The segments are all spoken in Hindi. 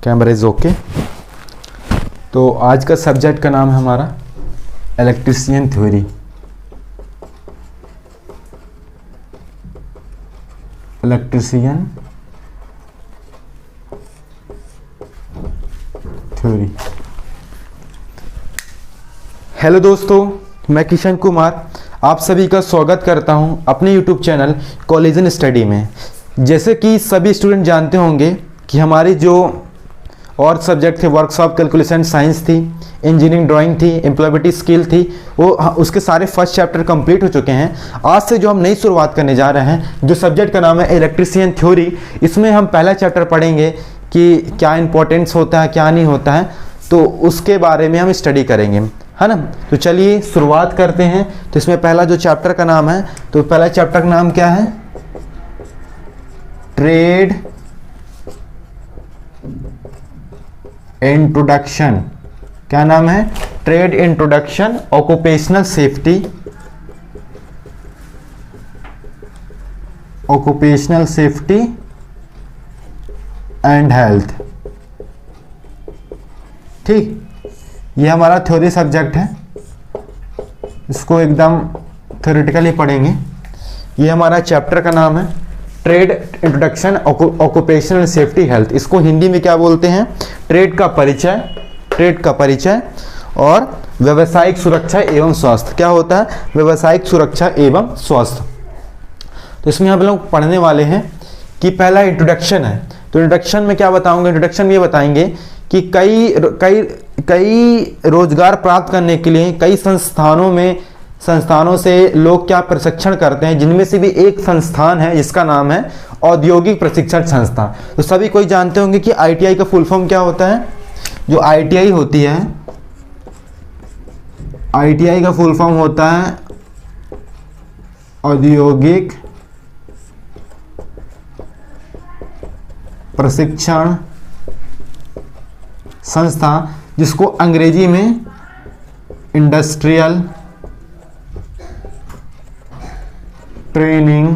Camera is okay. तो आज का सब्जेक्ट का नाम है हमारा electrician theory. Electrician theory. Hello दोस्तों, मैं किशन कुमार आप सभी का स्वागत करता हूं अपने यूट्यूब चैनल कॉलेजन स्टडी में। जैसे कि सभी स्टूडेंट जानते होंगे कि हमारी जो और सब्जेक्ट थे वर्कशॉप कैलकुलेशन साइंस थी, इंजीनियरिंग ड्राइंग थी, एम्प्लॉयबिलिटी स्किल थी, वो उसके सारे फर्स्ट चैप्टर कंप्लीट हो चुके हैं। आज से जो हम नई शुरुआत करने जा रहे हैं, जो सब्जेक्ट का नाम है इलेक्ट्रीशियन थ्योरी, इसमें हम पहला चैप्टर पढ़ेंगे कि क्या इंपॉर्टेंस होता है, क्या नहीं होता है, तो उसके बारे में हम स्टडी करेंगे, है ना। तो चलिए शुरुआत करते हैं। तो इसमें पहला जो चैप्टर का नाम है, तो पहला चैप्टर का नाम क्या है? Trade introduction. क्या नाम है? Trade introduction, occupational safety, occupational safety and health. ठीक, ये हमारा थ्योरी सब्जेक्ट है, इसको एकदम थ्योरेटिकली पढ़ेंगे। ये हमारा चैप्टर का नाम है trade introduction, occupational safety health. इसको हिंदी में क्या बोलते हैं? ट्रेड का परिचय, ट्रेड का परिचय और व्यावसायिक सुरक्षा एवं स्वास्थ्य। क्या होता है? व्यावसायिक सुरक्षा एवं स्वास्थ्य। तो इसमें हम लोग पढ़ने वाले हैं कि पहला इंट्रोडक्शन है। तो इंट्रोडक्शन में क्या बताऊंगा? इंट्रोडक्शन में ये बताएंगे कि कई रोजगार प्राप्त करने के लिए कई संस्थानों से लोग क्या प्रशिक्षण करते हैं, जिनमें से भी एक संस्थान है जिसका नाम है औद्योगिक प्रशिक्षण संस्थान। तो सभी कोई जानते होंगे कि आईटीआई का फुल फॉर्म क्या होता है? जो आईटीआई होती है, आईटीआई का फुल फॉर्म होता है औद्योगिक प्रशिक्षण संस्था, जिसको अंग्रेजी में इंडस्ट्रियल ट्रेनिंग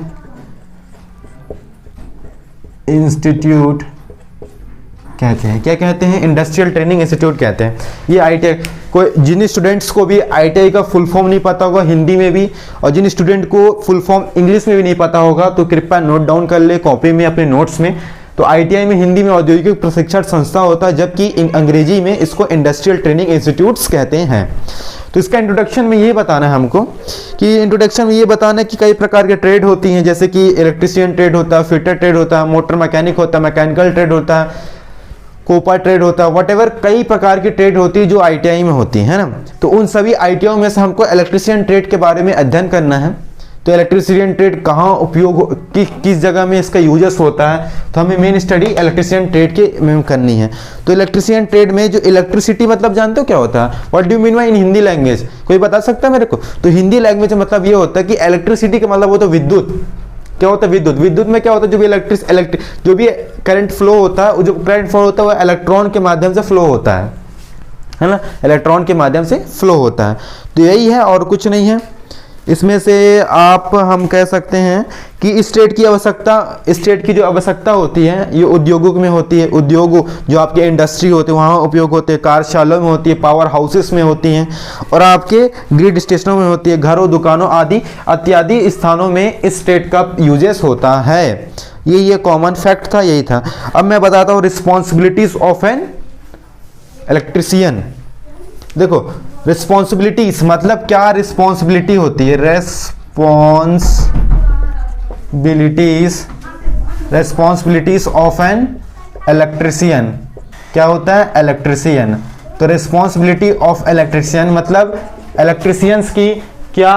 इंस्टीट्यूट कहते हैं। क्या कहते हैं? इंडस्ट्रियल ट्रेनिंग इंस्टीट्यूट कहते हैं। ये आईटीआई, कोई जिन स्टूडेंट्स को भी आईटीआई का फुल फॉर्म नहीं पता होगा हिंदी में भी, और जिन स्टूडेंट को फुल फॉर्म इंग्लिश में भी नहीं पता होगा, तो कृपया नोट डाउन कर ले कॉपी में, अपने नोट्स में। तो आईटीआई में हिंदी में औद्योगिक प्रशिक्षण संस्था होता है, जबकि अंग्रेजी में इसको इंडस्ट्रियल ट्रेनिंग इंस्टीट्यूट्स कहते हैं। तो इसका इंट्रोडक्शन में ये बताना है हमको कि इंट्रोडक्शन में ये बताना है कि कई प्रकार के ट्रेड होती हैं, जैसे कि इलेक्ट्रीशियन ट्रेड होता है, फिटर ट्रेड होता है, मोटर मैकेनिक होता है, मैकेनिकल ट्रेड होता है, कोपा ट्रेड होता है, वटेवर कई प्रकार की ट्रेड होती है जो आईटीआई में होती है ना। तो उन सभी आईटीआई में से हमको इलेक्ट्रीशियन ट्रेड के बारे में अध्ययन करना है। तो इलेक्ट्रीशियन ट्रेड कहाँ उपयोग, किस जगह में इसका यूजेस होता है, तो हमें मेन स्टडी इलेक्ट्रीशियन ट्रेड के में करनी है। तो इलेक्ट्रीशियन ट्रेड में जो इलेक्ट्रिसिटी मतलब जानते हो क्या होता है? What do you mean by in Hindi language? कोई बता सकता है मेरे को? तो हिंदी लैंग्वेज में मतलब ये होता है कि इलेक्ट्रिसिटी का मतलब होता है विद्युत। क्या होता है? विद्युत। विद्युत में क्या होता है? जो भी करंट फ्लो होता है, जो करंट फ्लो होता है वो इलेक्ट्रॉन के माध्यम से फ्लो होता है ना, इलेक्ट्रॉन के माध्यम से फ्लो होता है। तो यही है और कुछ नहीं है। इसमें से आप हम कह सकते हैं कि स्टेट की जो आवश्यकता होती है, ये उद्योगों में होती है। उद्योग जो आपके इंडस्ट्री होते हैं वहाँ उपयोग होते हैं, कार्यशालाओं में होती है, पावर हाउसेस में होती हैं, और आपके ग्रिड स्टेशनों में होती है, घरों, दुकानों आदि इत्यादि स्थानों में इस स्टेट का यूजेस होता है। ये कॉमन फैक्ट था, यही था। अब मैं बताता हूँ रिस्पॉन्सिबिलिटीज ऑफ एन इलेक्ट्रीशियन। देखो, रिस्पॉन्सिबिलिटीज मतलब क्या रिस्पॉन्सिबिलिटी होती है? Responsibilities of an electrician. क्या होता है? इलेक्ट्रीशियन। तो रिस्पॉन्सिबिलिटी ऑफ इलेक्ट्रीशियन मतलब इलेक्ट्रीशियंस की क्या,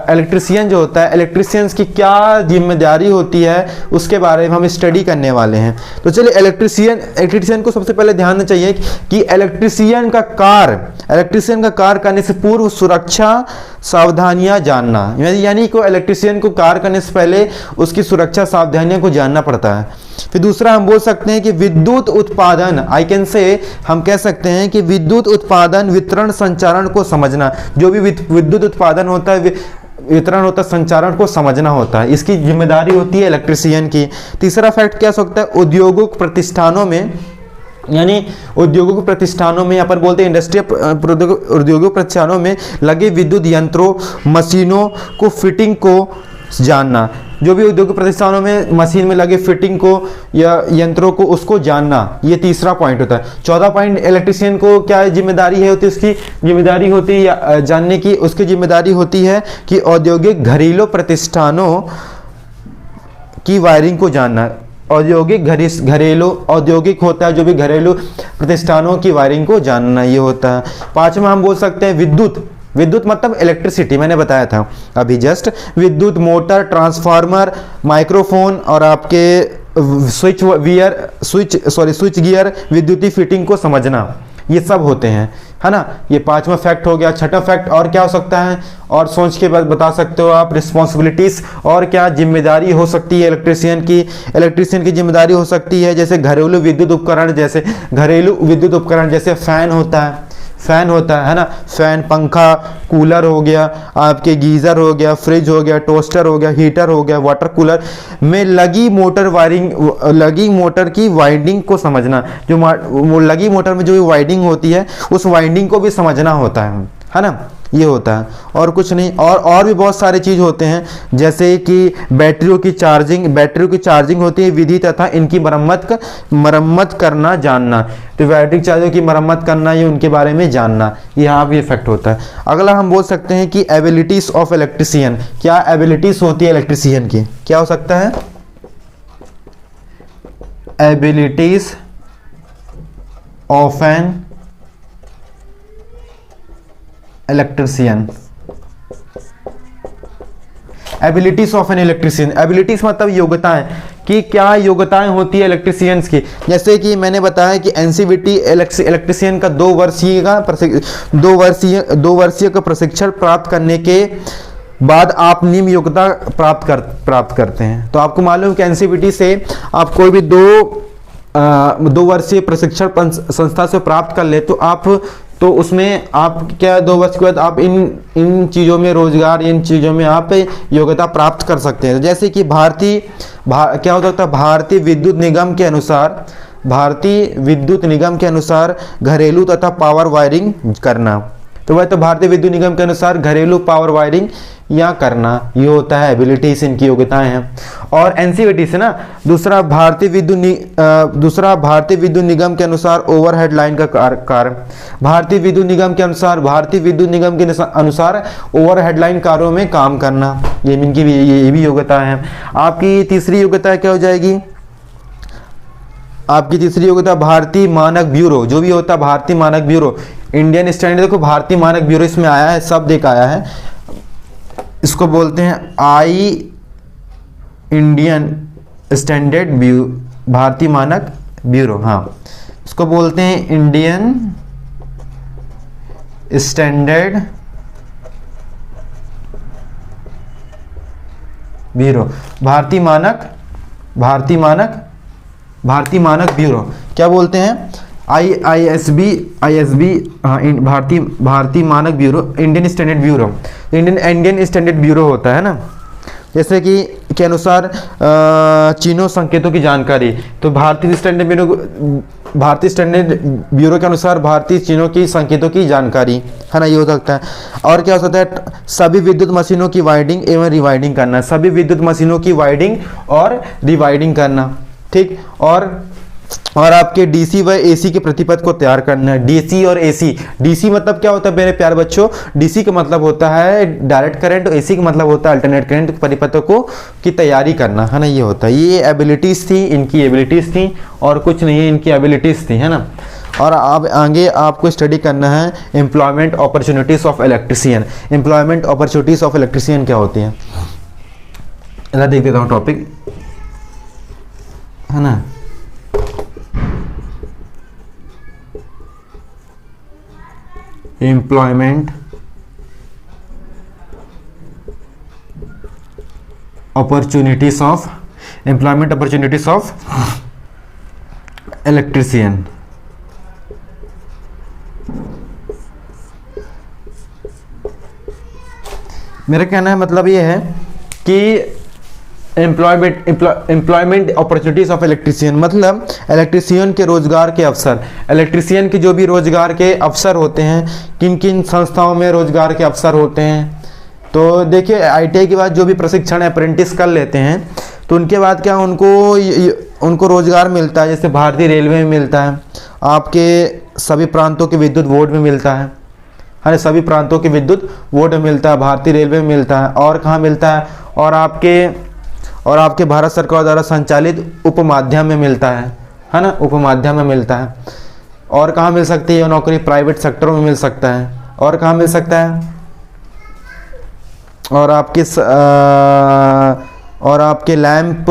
इलेक्ट्रीशियन जो होता है, इलेक्ट्रीशियंस की क्या जिम्मेदारी होती है, उसके बारे में हम स्टडी करने वाले हैं। तो चलिए, इलेक्ट्रीशियन को सबसे पहले ध्यान देना चाहिए कि इलेक्ट्रीशियन का कार्य करने से पूर्व सुरक्षा सावधानियां जानना, यानी को इलेक्ट्रीशियन को कार्य करने से पहले उसकी सुरक्षा सावधानियों को जानना पड़ता है। फिर दूसरा हम बोल सकते हैं कि विद्युत उत्पादन, हम कह सकते हैं कि विद्युत उत्पादन, वितरण, संचारण को समझना। जो भी विद्युत उत्पादन होता है, वितरण होता है, संचारण को समझना होता है, इसकी जिम्मेदारी होती है इलेक्ट्रीशियन की। तीसरा फैक्ट क्या हो सकता है? उद्योगिक प्रतिष्ठानों में यानी औद्योगिक प्रतिष्ठानों में, अपन बोलते हैं इंडस्ट्रियल औद्योगिक प्रतिष्ठानों में लगे विद्युत यंत्रों मशीनों को फिटिंग को जानना। जो भी औद्योगिक प्रतिष्ठानों में मशीन में लगे फिटिंग को या यंत्रों को उसको जानना, ये तीसरा पॉइंट होता है। चौथा पॉइंट, इलेक्ट्रिशियन को क्या जिम्मेदारी है होती है, उसकी जिम्मेदारी होती है जानने की, उसकी जिम्मेदारी होती है कि औद्योगिक घरेलू प्रतिष्ठानों की वायरिंग को जानना। औद्योगिक घरेलू औद्योगिक होता है जो भी घरेलू प्रतिष्ठानों की वायरिंग को जानना, ये होता है। पांचवा हम बोल सकते हैं विद्युत। विद्युत मतलब इलेक्ट्रिसिटी, मैंने बताया था अभी जस्ट। विद्युत मोटर, ट्रांसफार्मर, माइक्रोफोन और आपके स्विच गियर, विद्युतीय फिटिंग को समझना, ये सब होते हैं, है ना। ये पांचवा फैक्ट हो गया। छठा फैक्ट और क्या हो सकता है, और सोच के बाद बता सकते हो आप, रिस्पॉन्सिबिलिटीज और क्या जिम्मेदारी हो सकती है इलेक्ट्रिशियन की। इलेक्ट्रिशियन की जिम्मेदारी हो सकती है जैसे घरेलू विद्युत उपकरण, जैसे फैन होता है ना, फैन, पंखा, कूलर हो गया, आपके गीज़र हो गया, फ्रिज हो गया, टोस्टर हो गया, हीटर हो गया, वाटर कूलर में लगी मोटर की वाइंडिंग को समझना। जो लगी मोटर में जो वाइंडिंग होती है उस वाइंडिंग को भी समझना होता है ना, ये होता है और कुछ नहीं। और भी बहुत सारे चीज़ होते हैं जैसे कि बैटरियों की चार्जिंग होती है, विधि तथा इनकी मरम्मत करना जानना। तो बैटरी चार्जर की मरम्मत करना, ये उनके बारे में जानना, यहाँ भी इफेक्ट होता है। अगला हम बोल सकते हैं कि एबिलिटीज ऑफ इलेक्ट्रिशियन। क्या एबिलिटीज होती है इलेक्ट्रिशियन की, क्या हो सकता है, abilities of an electrician. Abilities of an electrician, abilities मतलब योग्यताएं, कि क्या योग्यताएं होती है इलेक्ट्रिशियंस की। जैसे कि मैंने बताया कि एनसीवीटी इलेक्ट्रिशियन का 2 वर्षीय का प्रशिक्षण प्राप्त करने के बाद आप निम्न योग्यता प्राप्त करते हैं। तो आपको मालूम है कि एनसीवीटी से आप कोई भी 2 वर्षीय प्रशिक्षण संस्था से प्राप्त कर ले तो उसमें आप क्या 2 वर्ष के बाद आप इन चीज़ों में रोजगार, इन चीज़ों में आप योग्यता प्राप्त कर सकते हैं। जैसे कि क्या होता था, भारतीय विद्युत निगम के अनुसार घरेलू तथा पावर वायरिंग करना। तो वह तो भारतीय विद्युत निगम के अनुसार घरेलू पावर वायरिंग या करना, ये होता है एबिलिटीज, इनकी योग्यताएं हैं। और एनसीवीटी से ना दूसरा भारतीय विद्युत निगम के अनुसार ओवरहेड लाइन का कार्य, भारतीय विद्युत निगम के अनुसार ओवरहेड लाइन कार्यों में काम करना, ये भी योग्यता है। आपकी तीसरी योग्यता क्या हो जाएगी, आपकी तीसरी योग्यता भारतीय मानक ब्यूरो, जो भी होता है भारतीय मानक ब्यूरो, इंडियन स्टैंडर्ड, देखो भारतीय मानक ब्यूरो इसमें आया है, शब्द एक आया है, इसको बोलते हैं इंडियन स्टैंडर्ड ब्यूरो, भारतीय मानक ब्यूरो, हाँ इसको बोलते हैं इंडियन स्टैंडर्ड ब्यूरो, भारतीय मानक ब्यूरो क्या बोलते हैं, ISB, हाँ भारतीय मानक bureau, Indian standard bureau, Indian standard bureau होता है ना। जैसे कि के अनुसार चीनों संकेतों की जानकारी, तो भारतीय स्टैंडर्ड ब्यूरो के अनुसार भारतीय चीनों की संकेतों की जानकारी, है ना, ये हो सकता है। और क्या हो सकता है, सभी विद्युत मशीनों की वाइंडिंग एवं रिवाइंडिंग करना, सभी विद्युत मशीनों की वाइंडिंग और रिवाइंडिंग करना, ठीक। और आपके डीसी व एसी के प्रतिपद को तैयार करना है, डीसी और एसी। डीसी मतलब क्या होता है मेरे प्यारे बच्चों, डीसी का मतलब होता है डायरेक्ट करंट, एसी का मतलब होता है अल्टरनेट करंट, परिपथों को की तैयारी करना, है ना, ये होता है। ये एबिलिटीज थी, इनकी एबिलिटीज थी और कुछ नहीं है, इनकी एबिलिटीज थी, है ना। और अब आगे आपको स्टडी करना है employment opportunities of electrician. Employment opportunities of electrician क्या होती है, इधर देख देता हूँ टॉपिक, है ना। Employment opportunities of electrician. मेरा कहना है मतलब ये है कि एम्प्लॉयमेंट अपॉर्चुनिटीज ऑफ इलेक्ट्रीशियन, मतलब इलेक्ट्रीशियन के रोजगार के अवसर। इलेक्ट्रीशियन के जो भी रोजगार के अवसर होते हैं, किन किन संस्थाओं में रोजगार के अवसर होते हैं। तो देखिए आईटीआई के बाद जो भी प्रशिक्षण अप्रेंटिस कर लेते हैं तो उनके बाद क्या उनको रोजगार मिलता है। जैसे भारतीय रेलवे में मिलता है, आपके सभी प्रांतों के विद्युत बोर्ड में मिलता है, हाँ सभी प्रांतों के विद्युत बोर्ड में मिलता है, भारतीय रेलवे में मिलता है। और कहाँ मिलता है, और आपके भारत सरकार द्वारा संचालित उप माध्यम में मिलता है ना, उप माध्यम में मिलता है। और कहाँ मिल सकती है नौकरी, प्राइवेट सेक्टरों में मिल सकता है। और कहाँ मिल सकता है, और आपके लैंप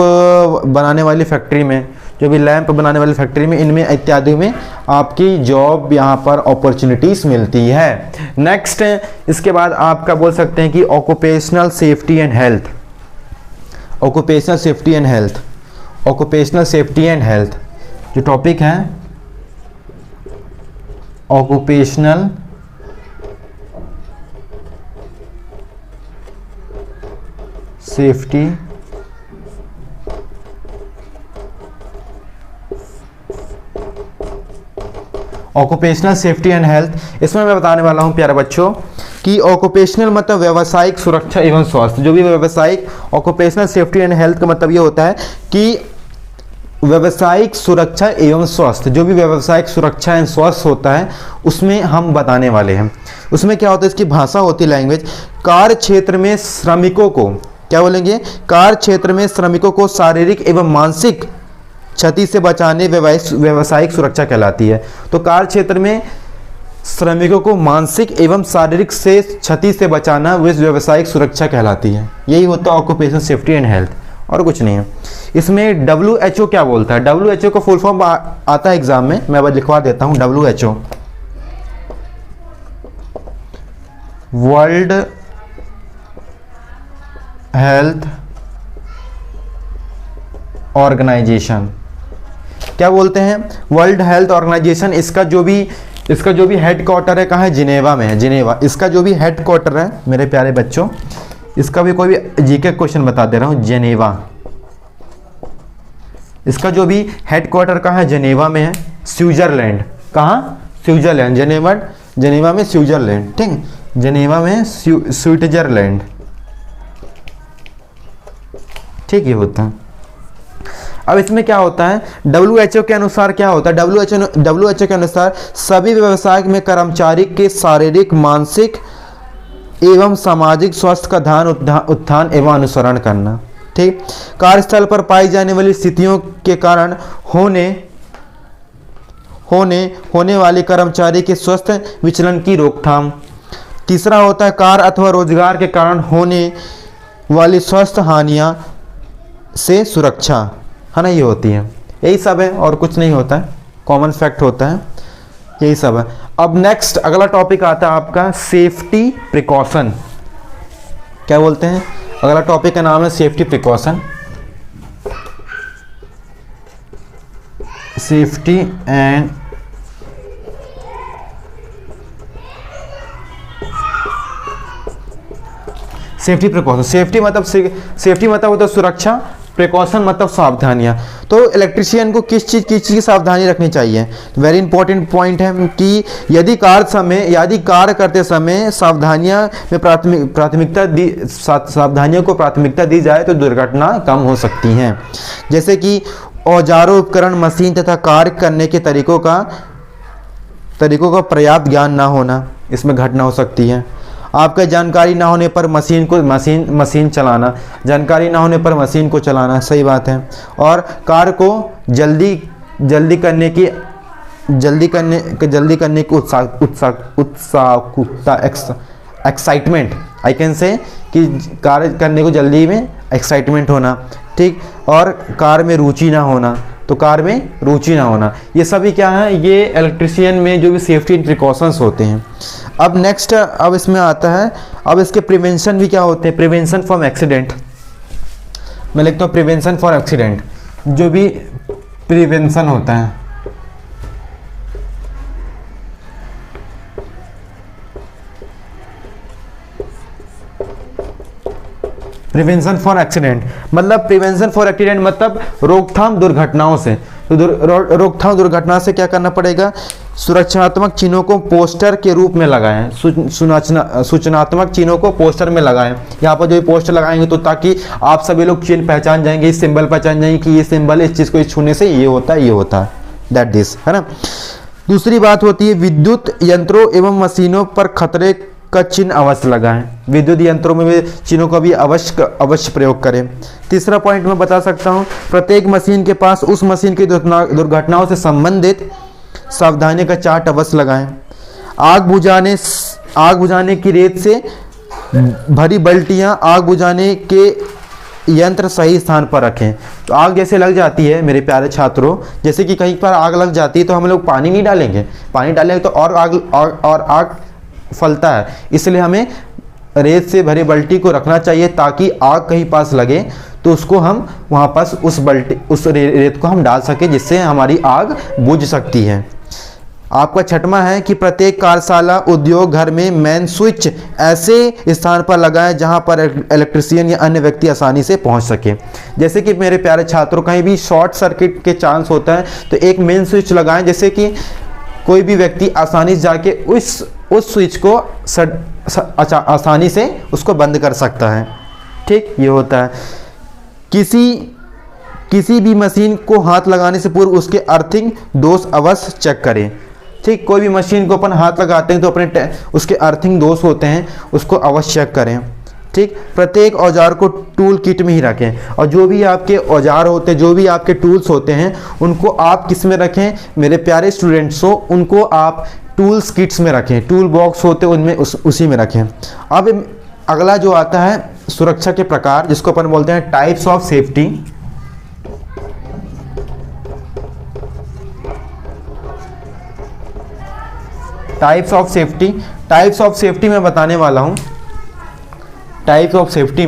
बनाने वाली फैक्ट्री में, जो भी लैंप बनाने वाली फैक्ट्री में, इनमें इत्यादि में आपकी जॉब यहाँ पर अपॉर्चुनिटीज मिलती है। नेक्स्ट इसके बाद आपका बोल सकते हैं कि occupational safety and health. Occupational safety and health, occupational safety and health जो टॉपिक है, occupational safety occupational safety and health. इसमें मैं बताने वाला हूं प्यारे बच्चों कि ऑक्यूपेशनल मतलब व्यावसायिक सुरक्षा एवं स्वास्थ्य। जो भी व्यावसायिक, ऑक्यूपेशनल सेफ्टी एंड हेल्थ का मतलब ये होता है कि व्यावसायिक सुरक्षा एवं स्वास्थ्य, जो भी व्यावसायिक सुरक्षा एवं स्वास्थ्य होता है उसमें हम बताने वाले हैं। उसमें क्या होता है, इसकी भाषा होती है लैंग्वेज। कार्य क्षेत्र में श्रमिकों को क्या बोलेंगे, कार्य क्षेत्र में श्रमिकों को शारीरिक एवं मानसिक क्षति से बचाने व्यावसायिक सुरक्षा कहलाती है। तो कार्य क्षेत्र में श्रमिकों को मानसिक एवं शारीरिक से क्षति से बचाना व्यावसायिक सुरक्षा कहलाती है। यही होता है ऑक्यूपेशनल सेफ्टी एंड हेल्थ, और कुछ नहीं है। इसमें WHO क्या बोलता है, WHO का फुल फॉर्म आता है एग्जाम में, मैं अब लिखवा देता हूं। WHO world health organization. क्या बोलते हैं, वर्ल्ड हेल्थ ऑर्गेनाइजेशन। इसका जो भी हेड क्वार्टर है कहाँ है, जिनेवा में है, जिनेवा। इसका जो भी हेड क्वार्टर है मेरे प्यारे बच्चों, इसका भी कोई भी जीके क्वेश्चन बता दे रहा हूं, जिनेवा। इसका जो भी हेड क्वार्टर कहाँ है, जिनेवा में है, स्विट्जरलैंड। कहाँ, स्विट्जरलैंड, जिनेवा में स्विट्जरलैंड, ठीक, जिनेवा में स्विट्जरलैंड, ठीक ये होता है। अब इसमें क्या होता है, WHO के अनुसार क्या होता है, WHO के अनुसार सभी व्यवसाय में कर्मचारी के शारीरिक, मानसिक एवं सामाजिक स्वास्थ्य का ध्यान उत्थान एवं अनुसरण करना, ठीक। कार्यस्थल पर पाई जाने वाली स्थितियों के कारण होने वाले कर्मचारी के स्वास्थ्य विचलन की रोकथाम। तीसरा होता है कार्य अथवा रोजगार के कारण होने वाली स्वास्थ्य हानियां से सुरक्षा, है ना, ये होती है। यही सब है और कुछ नहीं होता है, कॉमन फैक्ट होता है, यही सब है। अब नेक्स्ट अगला टॉपिक आता है आपका सेफ्टी प्रिकॉशन। क्या बोलते हैं, अगला टॉपिक का नाम है safety precaution. Safety and safety precaution. Safety मतलब होता है सुरक्षा, प्रिकॉशन मतलब सावधानियां। तो इलेक्ट्रीशियन को किस चीज़ की सावधानी रखनी चाहिए, वेरी इंपॉर्टेंट पॉइंट है कि यदि कार्य करते समय सावधानियों को प्राथमिकता दी जाए तो दुर्घटना कम हो सकती हैं। जैसे कि औजारों, उपकरण, मशीन तथा कार्य करने के तरीकों का पर्याप्त ज्ञान ना होना, इसमें घटना हो सकती है। आपका जानकारी ना होने पर मशीन चलाना, जानकारी ना होने पर मशीन को चलाना, सही बात है। और कार्य को जल्दी करने की उत्सुकता, एक्साइटमेंट, आई कैन से कि कार्य करने को जल्दी में एक्साइटमेंट होना, ठीक। और कार्य में रुचि ना होना, तो कार में रुचि ना होना, ये सभी क्या है, ये इलेक्ट्रीशियन में जो भी सेफ्टी प्रिकॉशंस होते हैं। अब नेक्स्ट, अब इसमें आता है, अब इसके प्रिवेंशन भी क्या होते हैं, प्रिवेंशन फ्रॉम एक्सीडेंट। मैं लिखता हूँ प्रिवेंशन फॉर एक्सीडेंट, जो भी प्रिवेंशन होता है, प्रिवेंशन फॉर एक्सीडेंट मतलब प्रिवेंशन फॉर एक्सीडेंट मतलब रोकथाम दुर्घटनाओं से। तो रोकथाम दुर्घटना से क्या करना पड़ेगा, सुरक्षात्मक चिन्हों को पोस्टर के रूप में लगाएं, सूचनात्मक चिन्हों को पोस्टर में लगाएं। यहाँ पर जो पोस्टर लगाएंगे तो ताकि आप सभी लोग चिन्ह पहचान जाएंगे, इस सिंबल पहचान जाएंगे कि ये सिंबल इस चीज़ को छूने से ये होता है, ये होता है, दैट दिस, है ना। दूसरी बात होती है विद्युत यंत्रों एवं मशीनों पर खतरे का चिन्ह अवश्य लगाएं। विद्युत यंत्रों में भी चिन्हों का भी अवश्य प्रयोग करें। तीसरा पॉइंट मैं बता सकता हूं, प्रत्येक मशीन के पास उस मशीन की दुर्घटनाओं से संबंधित सावधानी का चार्ट अवश्य लगाएं। आग बुझाने की रेत से भरी बाल्टियां आग बुझाने के यंत्र सही स्थान पर रखें। तो आग जैसे लग जाती है मेरे प्यारे छात्रों, जैसे कि कहीं पर आग लग जाती है तो हम लोग पानी नहीं डालेंगे, पानी डालेंगे तो और आग फैलता है, इसलिए हमें रेत से भरी बाल्टी को रखना चाहिए ताकि आग कहीं पास लगे तो उसको हम वहाँ पास उस रेत को हम डाल सके जिससे हमारी आग बुझ सकती है। आपका छठवां है कि प्रत्येक कार्यशाला उद्योग घर में मेन स्विच ऐसे स्थान पर लगाएं जहां पर इलेक्ट्रिशियन या अन्य व्यक्ति आसानी से पहुंच सके। जैसे कि मेरे प्यारे छात्रों कहीं भी शॉर्ट सर्किट के चांस होता है तो एक मेन स्विच लगाएं, जैसे कि कोई भी व्यक्ति आसानी से जाके उस स्विच को आसानी से उसको बंद कर सकता है। ठीक, ये होता है। किसी भी मशीन को हाथ लगाने से पूर्व उसके अर्थिंग दोष अवश्य चेक करें। ठीक, कोई भी मशीन को अपन हाथ लगाते हैं तो अपने उसके अर्थिंग दोष होते हैं, उसको अवश्य चेक करें। ठीक, प्रत्येक औजार को टूल किट में ही रखें और जो भी आपके औजार होते हैं, जो भी आपके टूल्स होते हैं उनको आप किस में रखें मेरे प्यारे स्टूडेंट्स हो, उनको आप टूल्स किट्स में रखें, टूल बॉक्स होते हैं उनमें उसी में रखें। अब अगला जो आता है सुरक्षा के प्रकार, जिसको अपन बोलते हैं types of safety. Types of safety मैं बताने वाला हूं। टाइप्स ऑफ सेफ्टी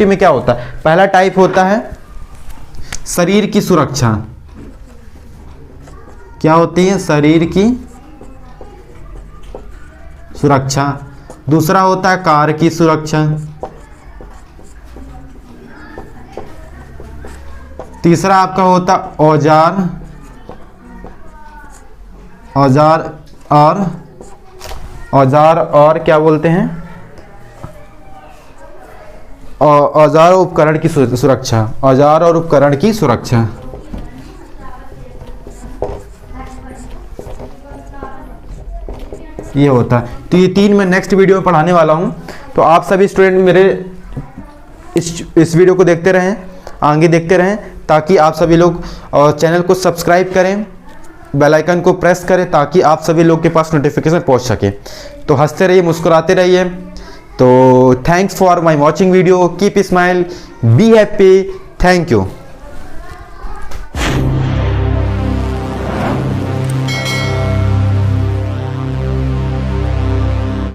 में क्या होता है, पहला टाइप होता है शरीर की सुरक्षा। क्या होती है, शरीर की सुरक्षा। दूसरा होता है कार की सुरक्षा। तीसरा आपका होता औजार और क्या बोलते हैं, औजार और उपकरण की सुरक्षा। औजार और उपकरण की सुरक्षा। ये होता है। तो ये तीन मैं नेक्स्ट वीडियो में पढ़ाने वाला हूं, तो आप सभी स्टूडेंट मेरे इस वीडियो को देखते रहें, आगे देखते रहें, ताकि आप सभी लोग चैनल को सब्सक्राइब करें, बेल आइकन को प्रेस करें ताकि आप सभी लोग के पास नोटिफिकेशन पहुंच सके। तो हंसते रहिए, मुस्कुराते रहिए। तो thanks for my watching video, keep smile, be happy, thank you.